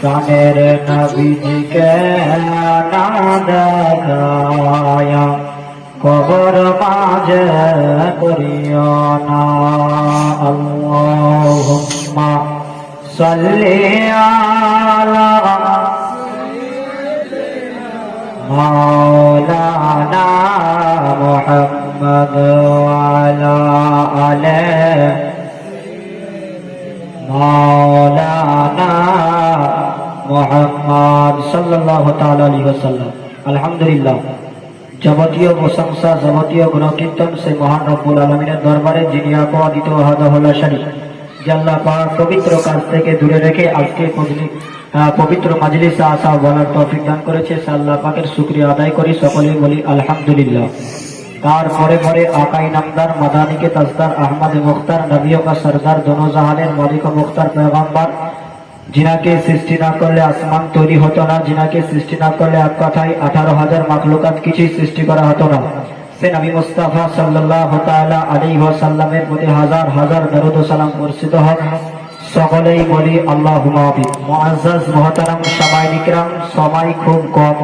প্রাণের নবীজিকে না দেখায়া কবর মাঝে করিও না। আল্লাহুম্মা সাল্লি আলা মাওলানা মুহাম্মদ ওয়া আলা আলি মাওলানা মুহাম্মদ সাল্লাল্লাহু তাআলা আলাইহি ওয়াসাল্লাম। আলহামদুলিল্লাহ, যাবতীয় প্রশংসা যাবতীয় গুণকীর্তন সে মহান রব্বুল আলামিনের দরবারে, যিনি অদ্বিত ওয়াহদাহু লা শারীক, যে আল্লাহ পাক পবিত্র কাজ থেকে দূরে রেখে আজকে পবিত্র মাজলিসে আসা বলার তৌফিক দান করেছে। সে আল্লাহ পাকের শুকরিয়া আদায় করি, সকলেই বলি আলহামদুলিল্লাহ। তারপরে পরে আকাই নামদার মাদানিকে তাজদার আহমদ মুখতার নবিयों का सरदार दोनों जहाনের মালিক ও মুখতার পয়গম্বর, जिनाके सृष्टि ना करले आसमान तैरी हतो ना, जिनाके सृष्टि ना करले एक कथाय 18,000 मखलुकात किछुई सृष्टि करा हतो ना, से नबी मुस्ताफा सल्लल्लाहु ताआला अलैहि ওয়াসাল্লামের প্রতি হাজার হাজার দরুদ ও সালাম বর্ষিত হোক। সকলেই বলি আল্লাহুম্মা আমিন। মুআজ্জাজ মুহতারাম সামাইন ইকরাম, সময় খুব কম,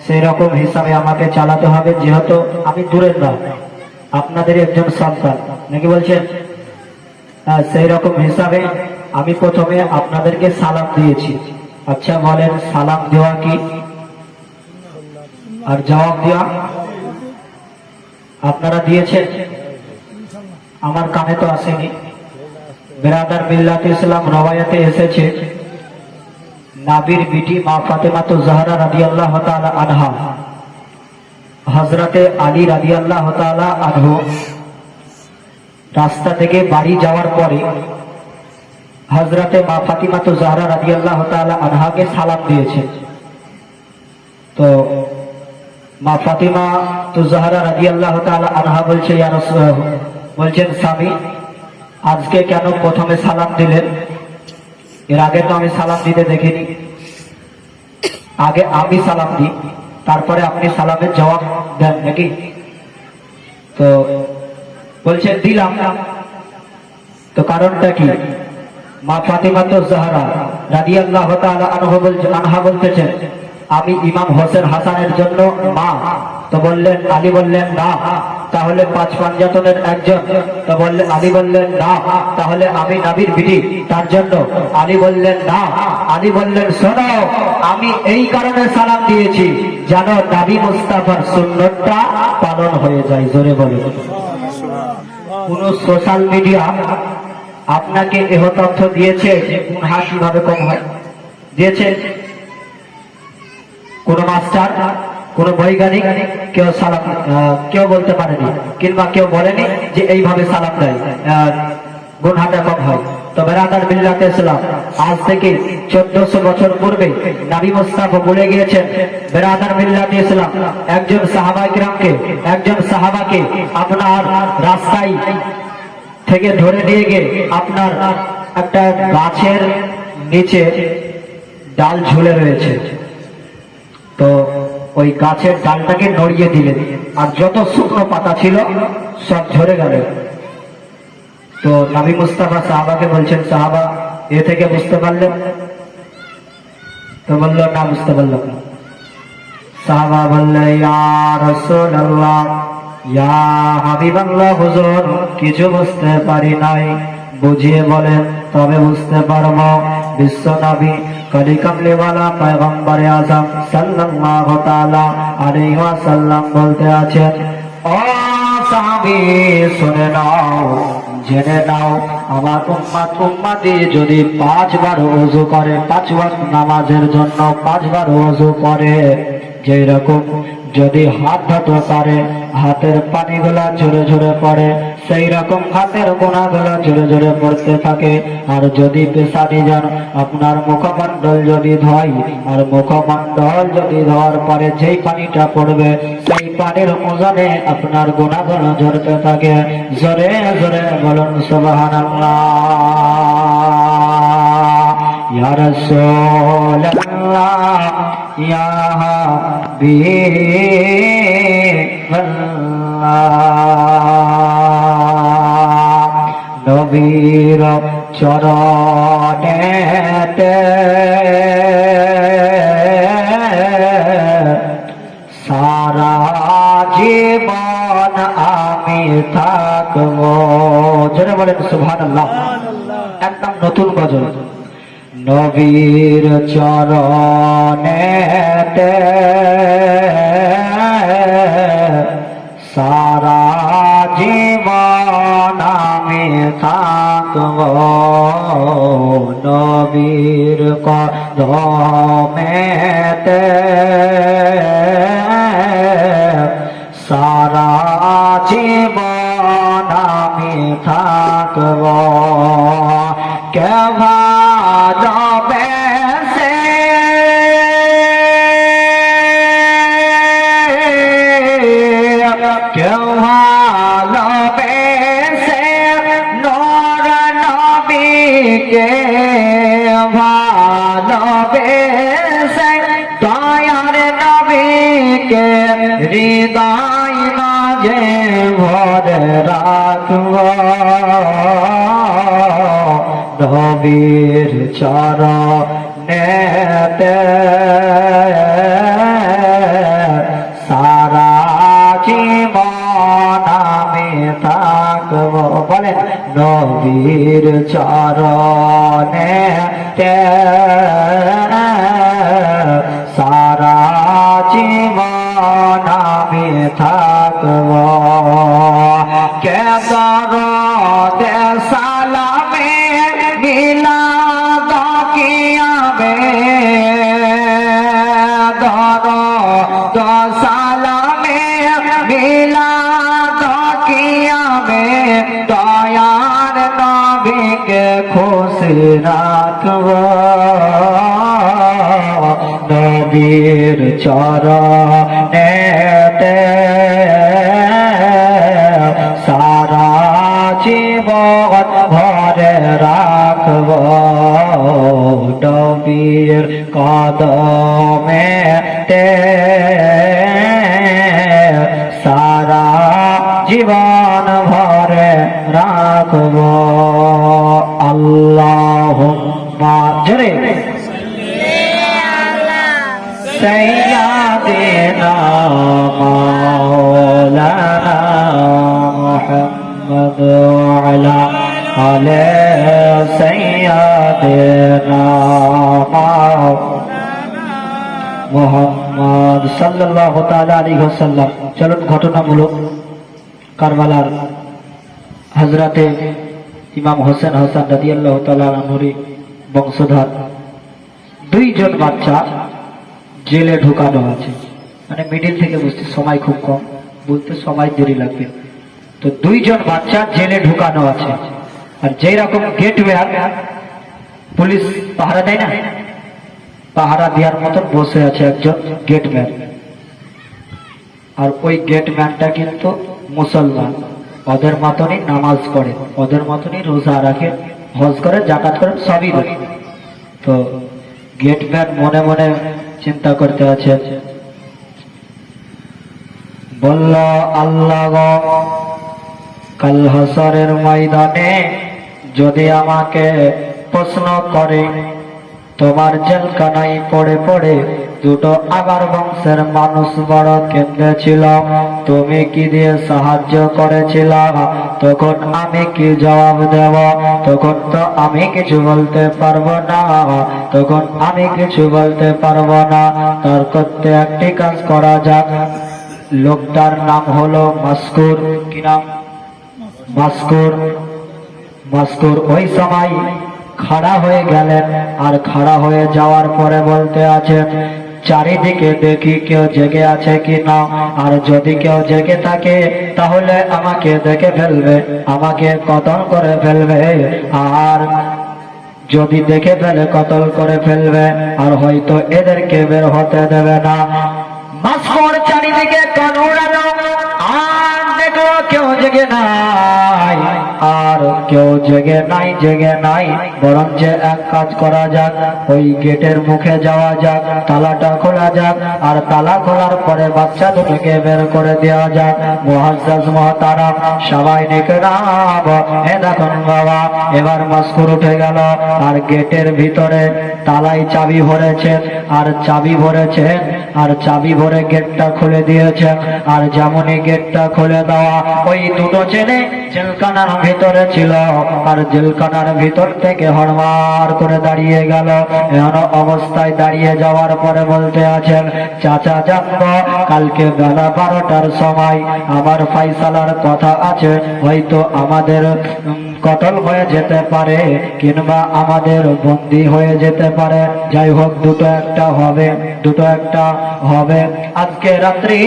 সেই রকম হিসাবে আমাকে চালাতে হবে, যেহেতু আমি দূরের না, আপনাদের একজন সন্তান, নাকি বলছেন? সেই রকম হিসাবে আমি প্রথমে আপনাদেরকে সালাম দিয়েছি। আচ্ছা বলেন, সালাম দেওয়া কি আর জবাব দেওয়া আপনারা দিয়েছেন? আমার কানে তো আসেনি। বিরাদার মিল্লাত ইসলাম রওয়ায়াতে এসেছে, নাবির বিটি মা ফাতেমা জাহরা রাদিয়াল্লাহু তাআলা আনহা, হযরতে আলী রাদিয়াল্লাহু তাআলা আনহু রাস্তা থেকে বাড়ি যাওয়ার পরে হযরতে মা ফাতিমা জাহরা রাদিয়াল্লাহু তাআলা আনহাকে সালাম দিয়েছে। তো মা ফাতিমা জাহরা রাদিয়াল্লাহু তাআলা আনহা বলছে, ইয়া রাসূলুল্লাহ, বলছেন স্বামী, আজকে কেন প্রথমে সালাম দিলেন? এর আগে তো আমি সালাম দিতে দেখিনি। আগে আমি সালাম দিই, তারপরে আপনি সালামের জবাব দেন নাকি? তো বলছেন দিলাম। তো কারণটা কি? মা ফাতিমা জাহরা রাদিয়াল্লাহু তাআলা আনহা বলতেছেন, আমি ইমাম হোসেন হাসানের জন্য মা। তো বললেন, আলী বললেন না, তাহলে 5 পাঞ্জাতনের একজন। তো বললেন, আলী বললেন না, তাহলে আমি নবীর বিটি, তার জন্য। আলী বললেন না। আলী বললেন, শোনো, আমি এই কারণে সালাম দিয়েছি যেন নবী মুস্তাফার সুন্নতটা পালন হয়ে যায়। জোরে বলুন। কোন সোশ্যাল মিডিয়া আপনাকে এহ তথ্য দিয়েছে যে গুনাহ কিভাবে কম হয়? দিয়েছে? কোন মাস্টার, কোন বৈজ্ঞানিক কেউ বলতে পারেনি, কিংবা কেউ বলেনি যে এইভাবে সালাম দেয় গুনাহটা কম হয়। তো বিরাদার মিল্লাত ইসলাম, আজ থেকে 1400 বছর পূর্বে নবী মুস্তাফা বলে গিয়েছেন, বিরাদার মিল্লাত ইসলাম, একজন সাহাবাকে আপনার রাস্তায় থেকে ধরে নিয়ে গিয়ে আপনার একটা গাছের নিচে ডাল ঝুলে রয়েছে, তো ওই গাছের ডালটাকে নড়িয়ে দিলেন, আর যত শুকনো পাতা ছিল সব ঝরে গেল। তো নবী মুস্তাফা সাহাবাকে বলছেন, সাহাবা, এ থেকে বুঝতে পারলেন? তো বলল, না, বুঝতে পারলাম না। সাহাবা বললে, ইয়া রাসূলুল্লাহ, ইয়া হাবিবাল্লাহ, হুজুর, কিছু বুঝতে পারি নাই, বুঝিয়ে বলেন তবে বুঝতে পারবো। বিশ্ব নবী কলি কামলিওয়ালা পয়গম্বর আযম সাল্লাল্লাহু তাআলা আলাইহি ওয়াসাল্লাম বলতে আছেন, ও সাহাবী, শুনে নাও, জেনে নাও, আমার উম্মতি যদি 5 বার ওযু করে, 5 ওয়াক্ত নামাজের জন্য 5 বার ওযু করে, যেই রকম যদি হাত ধুতে পারে হাতের পানিগুলা ঝরে ঝরে পড়ে, সেই রকম হাতের গুনাহগুলো ঝরে ঝরে পড়তে থাকে। আর যদি পেশানি যান, আপনার মুখমণ্ডল যদি ধোয়, আর মুখমণ্ডল যদি ধোয়ার পরে যেই পানিটা পড়বে, সেই পানির ওজনে আপনার গুনাহগুলো ঝরতে থাকে। জোরে জোরে বলুন সুবহানাল্লাহ। ইয়া রাসূলুল্লাহ, ইয়া হাবিব নবীর চরণেতে সারা জীবন আমি থাকবো। জোরে বলেন সুবহানাল্লাহ। একদম নতুন গজল। নবীর চরণেতে সারা জীবন আমি থাকব, নবীর কদমেতে সারা জীবন আমি থাকব। কে ভালোবেসে কেউ ভালোবেসে নূর নবীকে ভালোবেসে দয়ার নবীকে হৃদয় মাঝে ভরে রাখব, নবীর চরণেতে সারা জীবন আমি থাকব। বলেন নবীর চরণেতে সারা জীবন আমি থাকব। কে দরদে সালামে মিলাদ কিয়াবে, দরদ সালামে মিলাদ কিয়াবে দয়ার নবীকে খুশি রাখব, নবীর চরণেতে সারা জীবন ভরে রাখব, নবীর কদমেতে সারা জীবন ভরে রাখব। আল্লাহুম্মা জোরে সাইয়্যিদিনা মাওলানা মুহাম্মদ ওয়া আলা আলি সাইয়্যিদিনা মুহাম্মদ সাল্লাল্লাহু তাআলা আলাইহি ওয়াসাল্লাম। চলুন ঘটনামূলক কারবালার হযরতে ইমাম হোসেন হাসান রাদিয়াল্লাহু তাআলা আনহুর বংশধর দুইজন বাচ্চা জেলে ঢুকানো আছে। মানে মিডিল থেকে বুঝতে সময় খুব কম, বলতে সময় দেরি লাগবে। তো দুইজন বাচ্চা জেলে ঢুকানো আছে, আর যেই রকম গেটম্যান পুলিশ পাহারা দেয় না, পাহারা দেওয়ার মতন বসে আছে একজন গেটম্যান। আর ওই গেটম্যানটা কিন্তু মুসলমান, ওদের মতনই নামাজ পড়ে, ওদের মতনই রোজা রাখে, হজ করে, যাকাত করে, সবই করে। তো গেটম্যান মনে মনে চিন্তা করতে আছে, বলল আল্লাহ গো, কাল হাসরের ময়দানে যদি আমাকে প্রশ্ন করে, তোমার জেলখানায় পড়ে পড়ে দুটো আগার বংশের মানুষ বড় কেঁদেছিল, তুমি কি দিয়ে সাহায্য করেছিল? তখন আমি কি জবাব দেব? তখন তো আমি কিছু বলতে পারবো না, তখন আমি কিছু বলতে পারবো না। তার করতে একটি কাজ করা যাক। লোকটার নাম হলো মাসকুর। কি নাম? মাসকুর। মাসকুর ওই সময় খাড়া হয়ে গেলেন, আর খাড়া হয়ে যাওয়ার পরে বলতে আছেন, চারিদিকে দেখি কেউ জেগে আছে কি না, আর যদি কেউ জেগে থাকে তাহলে আমাকে দেখে ফেলবে, আমাকে কতল করে ফেলবে, আর যদি দেখে ফেলে কতল করে ফেলবে, আর হয়তো এদেরকে বের হতে দেবে না। মাসকুর চারিদিকে কান উড়ালো, আর দেখলো কেউ জেগে নাই, আর কেউ জেগে নাই, বরঞ্চ এক কাজ করা যাক, ওই গেটের মুখে যাওয়া যাক, তালাটা খোলা যাক, আর তালা খোলার পরে বাচ্চা দুটোকে বের করে দেওয়া যাক। মুআজ্জাজ মুহতারাম সবাই নিকরাম, এ দেখুন বাবা, এবার মাস্কুর উঠে গেল, আর গেটের ভিতরে তালাই চাবি ভরেছেন, আর চাবি ভরে গেটটা খুলে দিয়েছেন। আর যেমনই গেটটা খুলে দেওয়া, ওই দুটো ছেলে জেলখানার ভিতরে ছিল, আর জেলখানার ভিতর থেকে হড়মার করে দাঁড়িয়ে গেল। এমন অবস্থায় দাঁড়িয়ে যাওয়ার পরে বলতে আছেন, চাচা জানবো, কালকে বেলা 12টার সময় আমার ফাইসালার কথা আছে, হয়তো আমাদের কতল হয়ে যেতে পারে, কিংবা আমাদের বন্দী হয়ে যেতে পারে। যাই হোক, দুটো একটা হবে। আজকে রাত্রি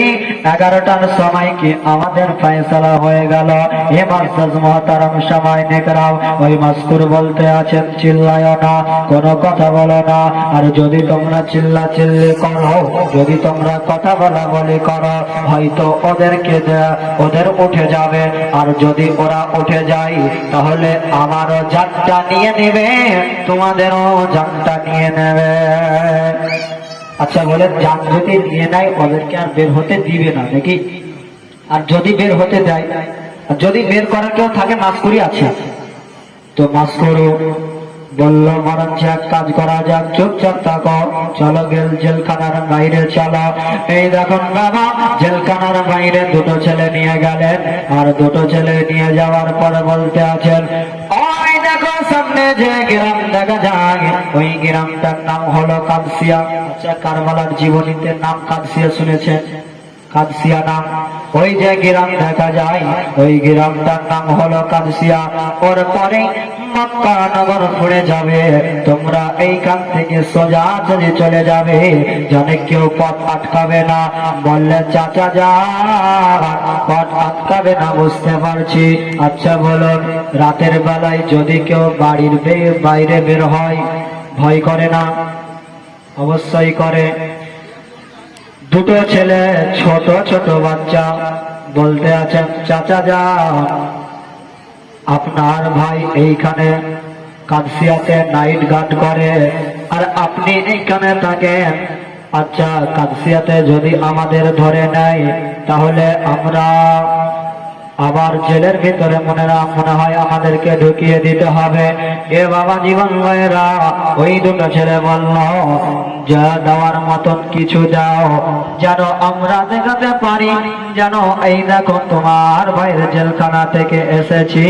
11টার সময় কি আমাদের ফয়সালা হয়ে গেল। এ মুআজ্জাজ মুহতারাম সবাই নেকরাম, ওই মাস্কুর বলতে আছেন, চিল্লায়ও না, কোনো কথা বলো না, আর যদি তোমরা চিল্লাচিল্লি করো, যদি তোমরা কথা বলাবলি করো, হয়তো ওদের উঠে যাবে, আর যদি ওরা উঠে যায় তাহলে আমারও জানটা নিয়ে নেবে, তোমাদেরও জানটা নিয়ে নেবে। আচ্ছা বলে, জান যদি নিয়ে নেয় ওদেরকে আর বের হতে দিবে না নাকি? আর যদি বের হতে দেয়, আর যদি বের করার কেউ থাকে, মাস্কুরি আছে, তো মাস্কুরও বলল, বরঞ্চ এক কাজ করা যাক, চুপচাপ থাকো, চলো জেলখানার বাইরে চলো। এই দেখুন বাবা, জেলখানার বাইরে দুটো ছেলে নিয়ে গেলেন, আর দুটো ছেলে নিয়ে যাওয়ার পরে বলতে আছেন, ওই দেখো সামনে যে গ্রাম দেখা যায়, ওই গ্রামটার নাম হলো কাদসিয়া। আচ্ছা, কারবালার জীবনীতে নাম কাদসিয়া শুনেছেন? কাদসিয়া নাম, ওই যে গ্রাম দেখা যায়, ওই গ্রামটার নাম হলো কাদসিয়া। ওর পরে মক্কা নগর পড়ে যাবে, তোমরা এইখান থেকে সোজা চলে যাবে, জানে কেউ পথ আটকাবে না। বললে, চাচা যান, পথ আটকাবে না বুঝতে পারছি। আচ্ছা বলুন, রাতের বেলায় যদি কেউ বাড়ির বাইরে বের হয়, ভয় করে না? অবশ্যই করে। দুটো ছেলে, ছোট বাচ্চা, বলতে আছেন, চাচা যান, আপনার ভাই এইখানে কাদসিয়াতে নাইট গার্ড করে, আর আপনি এইখানে থাকেন। আচ্ছা, কাদসিয়াতে যদি আমাদের ধরে নেয়, তাহলে আমরা আবার জেলের ভিতরে মনে হয় আমাদেরকে ঢুকিয়ে দিতে হবে। এ বাবা জীবন ভাইরা, ওই দুটো ছেলে বলল, যা দেওয়ার মতন কিছু দাও, যেন আমরা দেখাতে পারি, যেন এই দেখো তোমার ভাইয়ের জেলখানা থেকে এসেছি,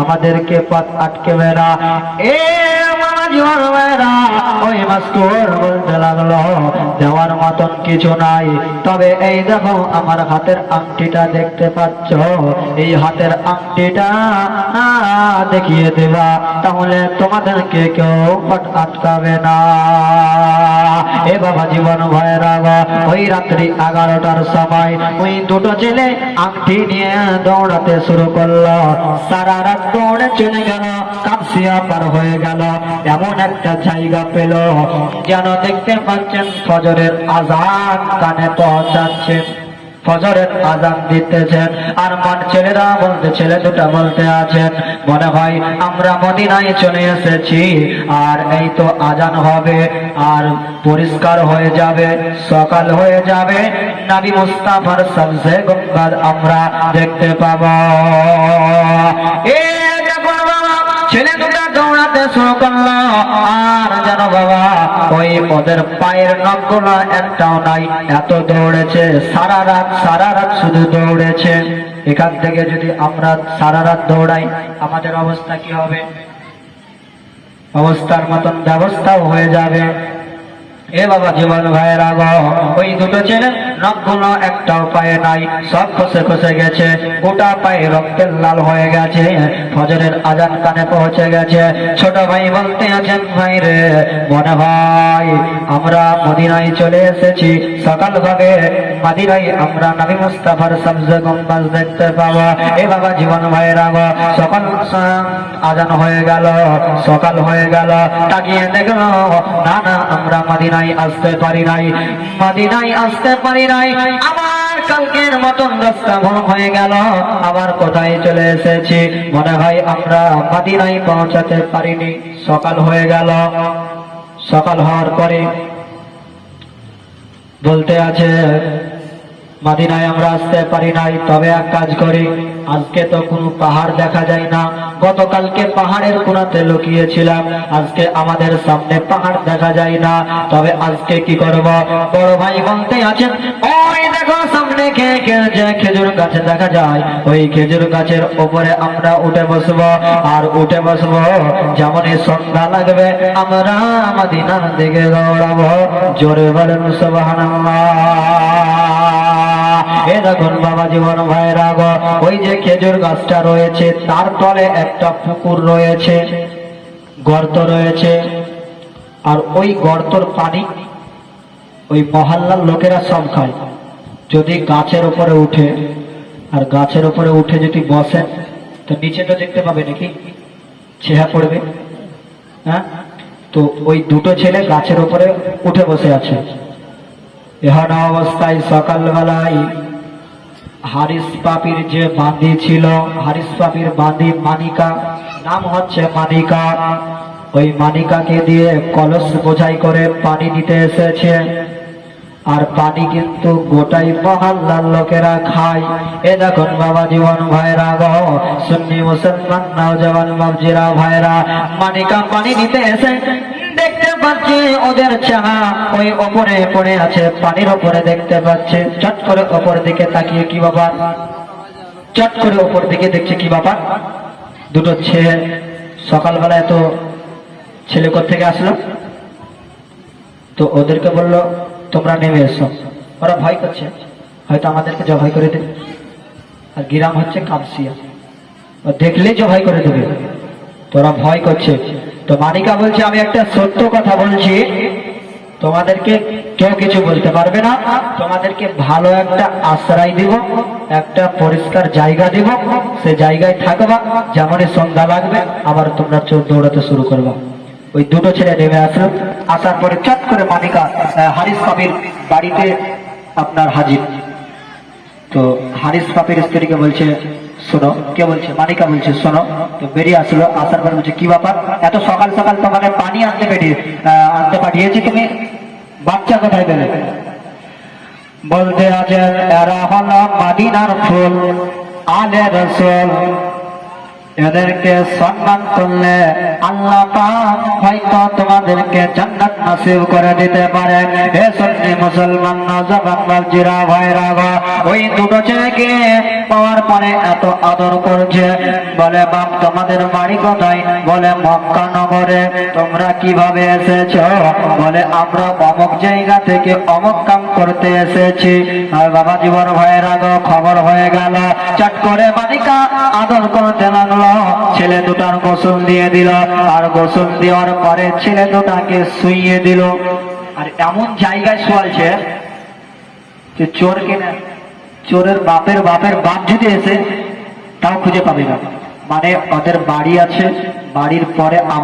আমাদেরকে পথ আটকেবে না। এ বাবা জীবন ভাইরা, ওই মাস্কুর বলতে লাগলো, দেওয়ার মতন কিছু নাই, তবে এই দেখো আমার হাতের আংটিটা দেখতে পাচ্ছ, এই হাতের আংটিটা দেখিয়ে দেবা, তাহলে তোমাদেরকে কেউ পথ আটকাবে না। এ বাবা জীবন ভয়েরা, ওই রাত্রি 11টার সময় ওই দুটো ছেলে আংটি নিয়ে দৌড়াতে শুরু করলো। সারা রাত দৌড়ে চলে গেল, কাদসিয়া পার হয়ে গেল, এমন একটা জায়গা পেল, যেন দেখতে পাচ্ছেন ফজরের আযান কানে পৌঁছাচ্ছে, ফজরের আযান দিতেছেন। আর ছেলে দুটা বলতে আছেন, মনে হয় আমরা মদিনায় চলে এসেছি, আর এই তো আযান হবে, আর পরিষ্কার হয়ে যাবে, সকাল হয়ে যাবে, নবী মুস্তাফার সবসে গুম্বাদ আমরা দেখতে পাবো। ছেলে দুটা দৌড়াতে শুরু করলো, আর জানো বাবা, ওই ওদের পায়ের নখগুলো একটাও নাই, এত দৌড়েছে, সারা রাত শুধু দৌড়েছে। এখান থেকে যদি আমরা সারা রাত দৌড়াই, আমাদের অবস্থা কি হবে? অবস্থার মতন ব্যবস্থাও হয়ে যাবে। এ বাবা জীবন ভাইয়েরা, ওই দুটো ছেলে নখগুলো একটাও পায়ে নাই, সব খসে গেছে, গোটা পায়ে রক্তের লাল হয়ে গেছে, ফজরের আযান কানে পৌঁছে গেছে। ছোট ভাই বলতে আছেন, ভাই রে, মনে হয় আমরা মদিনায় চলে এসেছি, সকাল হবে, মদিনায় আমরা নবী মুস্তাফার সবজে গুম্বাজ দেখতে পাবো। এ বাবা জীবন ভাইয়েরা, সকাল আযান হয়ে গেল, সকাল হয়ে গেল, তাকিয়ে দেখলো, না আমরা মদিনায় আসতে পারি নাই, মদিনায় আসতে পারি নাই। আমার কালকের মতন রাস্তা ভুল হয়ে গেল, আবার কোথায় চলে এসেছি, মনে হয় আমরা মদিনায় পৌঁছাতে পারিনি। সকাল হয়ে গেল। সকাল হওয়ার পরে বলতে আছে মদিনায় আমরা আসতে পারি নাই, তবে এক কাজ করি, আজকে তো কোনো পাহাড় দেখা যায় না, গতকালকে পাহাড়ের কোণাতে লুকিয়েছিলাম, আজকে আমাদের সামনে পাহাড় দেখা যায় না, তবে আজকে কি করব? বড় ভাই বলতে আছেন, ওই দেখো সামনে খেজুর গাছ দেখা যায়, ওই খেজুর গাছের উপরে আমরা উঠে বসবো, আর উঠে বসবো, যেমনই সন্ধ্যা লাগবে আমরা মদিনার দিকে দৌড়াবো। জোরে বলেন সুবহানাল্লাহ। এ দেখুন বাবা জীবন ভাইরা গো, ওই যে খেজুর গাছটা রয়েছে তার তলে একটা পুকুর রয়েছে, গর্ত রয়েছে, আর ওই গর্তর পানি ওই মহল্লার লোকেরা সব খায়। যদি গাছের উপরে উঠে, আর গাছের উপরে উঠে যদি বসেন, তো নিচে তো দেখতে পাবে নাকি ছেঁড়া পড়বে, হ্যাঁ? তো ওই দুটো ছেলে গাছের উপরে উঠে বসে আছে। এহেন অবস্থায় সকালবেলায় হারিস পাপির যে বাঁধি ছিল, হারিস পাপির বাঁধি মানিকা, নাম হচ্ছে মানিকা, ওই মানিকাকে দিয়ে কলস বোঝাই করে পানি দিতে এসেছে। আর পানি কিন্তু গোটাই মহল্লার লোকেরা খায়। এ দেখুন বাবা জীবন ভাইরা গো, সুন্নি মুসলমান নওজওয়ান বাবজিরা ভাইরা, মানিকা পানি দিতে এসে দেখতে পাচ্ছে ওদের চাহা ওই ওপরে পড়ে আছে, পানির ওপরে দেখতে পাচ্ছে। চট করে ওপর দিকে তাকিয়ে, কি বাবা? চট করে ওপর দিকে দেখছে, কি বাবা? দুটো ছেলে। সকালবেলা এত ছেলে কোত্থেকে আসলো? তো ওদেরকে বললো তোমরা নেমে এসো। ওরা ভয় করছে, হয়তো আমাদেরকে জবাই করে দেবে। আর গ্রাম হচ্ছে কাবসিয়া, দেখলেই জবাই করে দেবে। তোরা ভয় করছে। তো মানিকা বলছে আমি একটা সত্য কথা বলছি, তোমাদেরকে কেউ কিছু বলতে পারবে না, তোমাদেরকে ভালো একটা আশ্রয় দিব, একটা পরিষ্কার জায়গা দিব, সে জায়গায় থাকবা, যেমনই সন্ধ্যা লাগবে আবার তোমরা চোর দৌড়াতে শুরু করবা। ওই দুটো ছেলে নেমে আসলো। আসার পরে চট করে মানিকা হারিস পাপির বাড়িতে আপনার হাজির। তো হারিস পাপির স্ত্রীকে বলছে শোনো, কে বলছে? মানিকা বলছে শোনো। তো বেরিয়ে আসলো। আসার পরে বলছে কি ব্যাপার, এত সকাল সকাল তোমাকে পানি আনতে পাঠিয়েছি, তুমি বাচ্চা কোথায় পেলে? বলতে আছে এরা হলো মদিনার ফুল, আলে রসুল, এদেরকে সম্মান করলে আল্লাহ পাক হয়তো তোমাদেরকে জান্নাত নসিব করে দিতে পারে। হে সুন্নি মুসলমান নওজওয়ান বাবজিরা ভাইরা গো, ওই দুটো ছেলেকে পাওয়ার পরে এত আদর করছে। বলে বাপ তোমাদের বাড়ি কোথায়? বলে মক্কা নগরে। তোমরা কিভাবে এসেছো? বলে আমরা অমুক জায়গা থেকে অমুক কাম করতে এসেছি। আর বাবা জীবন ভাইরা গো, খবর হয়ে গেল। চট করে মানিকা আদর করতে লাগলো। ছেলে দুটার গোসল দিয়ে দিল, আর গোসল দেওয়ার পরে ছেলে দুটাকে শুইয়ে দিল। আর এমন জায়গায় শোয়ালছে যে চোর কিনা, চোরের বাপের বাপ যদি এসে তাও খুঁজে পাবে না। মানে ওদের বাড়ি আছে, বাড়ির পরে